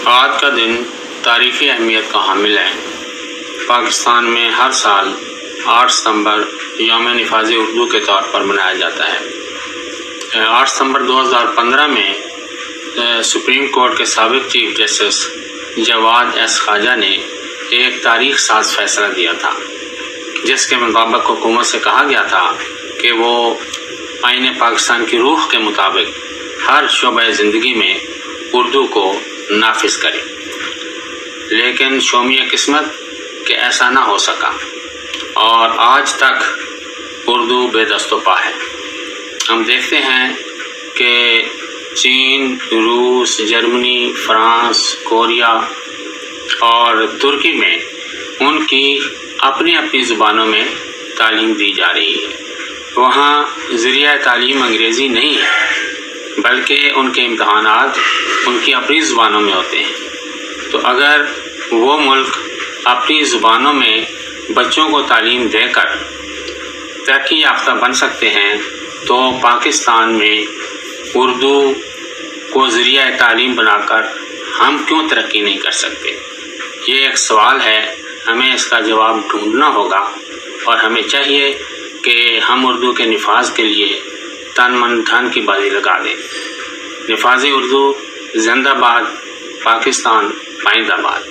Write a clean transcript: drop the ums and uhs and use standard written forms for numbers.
آج کا دن تاریخی اہمیت کا حامل ہے۔ پاکستان میں ہر سال 8 ستمبر یوم نفاذ اردو کے طور پر منایا جاتا ہے۔ 8 ستمبر 2015 میں سپریم کورٹ کے سابق چیف جسٹس جواد ایس خواجہ نے ایک تاریخ ساز فیصلہ دیا تھا، جس کے مطابق حکومت سے کہا گیا تھا کہ وہ آئین پاکستان کی روح کے مطابق ہر شعبہ زندگی میں اردو کو نافذ کرے، لیکن شومیہ قسمت کہ ایسا نہ ہو سکا اور آج تک اردو بے دست و پا ہے۔ ہم دیکھتے ہیں کہ چین، روس، جرمنی، فرانس، کوریا اور ترکی میں ان کی اپنی اپنی زبانوں میں تعلیم دی جا رہی ہے۔ وہاں ذریعہ تعلیم انگریزی نہیں ہے، بلکہ ان کے امتحانات ان کی اپنی زبانوں میں ہوتے ہیں۔ تو اگر وہ ملک اپنی زبانوں میں بچوں کو تعلیم دے کر ترقی یافتہ بن سکتے ہیں، تو پاکستان میں اردو کو ذریعہ تعلیم بنا کر ہم کیوں ترقی نہیں کر سکتے؟ یہ ایک سوال ہے، ہمیں اس کا جواب ڈھونڈنا ہوگا، اور ہمیں چاہیے کہ ہم اردو کے نفاذ کے لیے تن من دھن کی بازی لگا دیں۔ نفاذ اردو زندہ باد، پاکستان پائندہ باد۔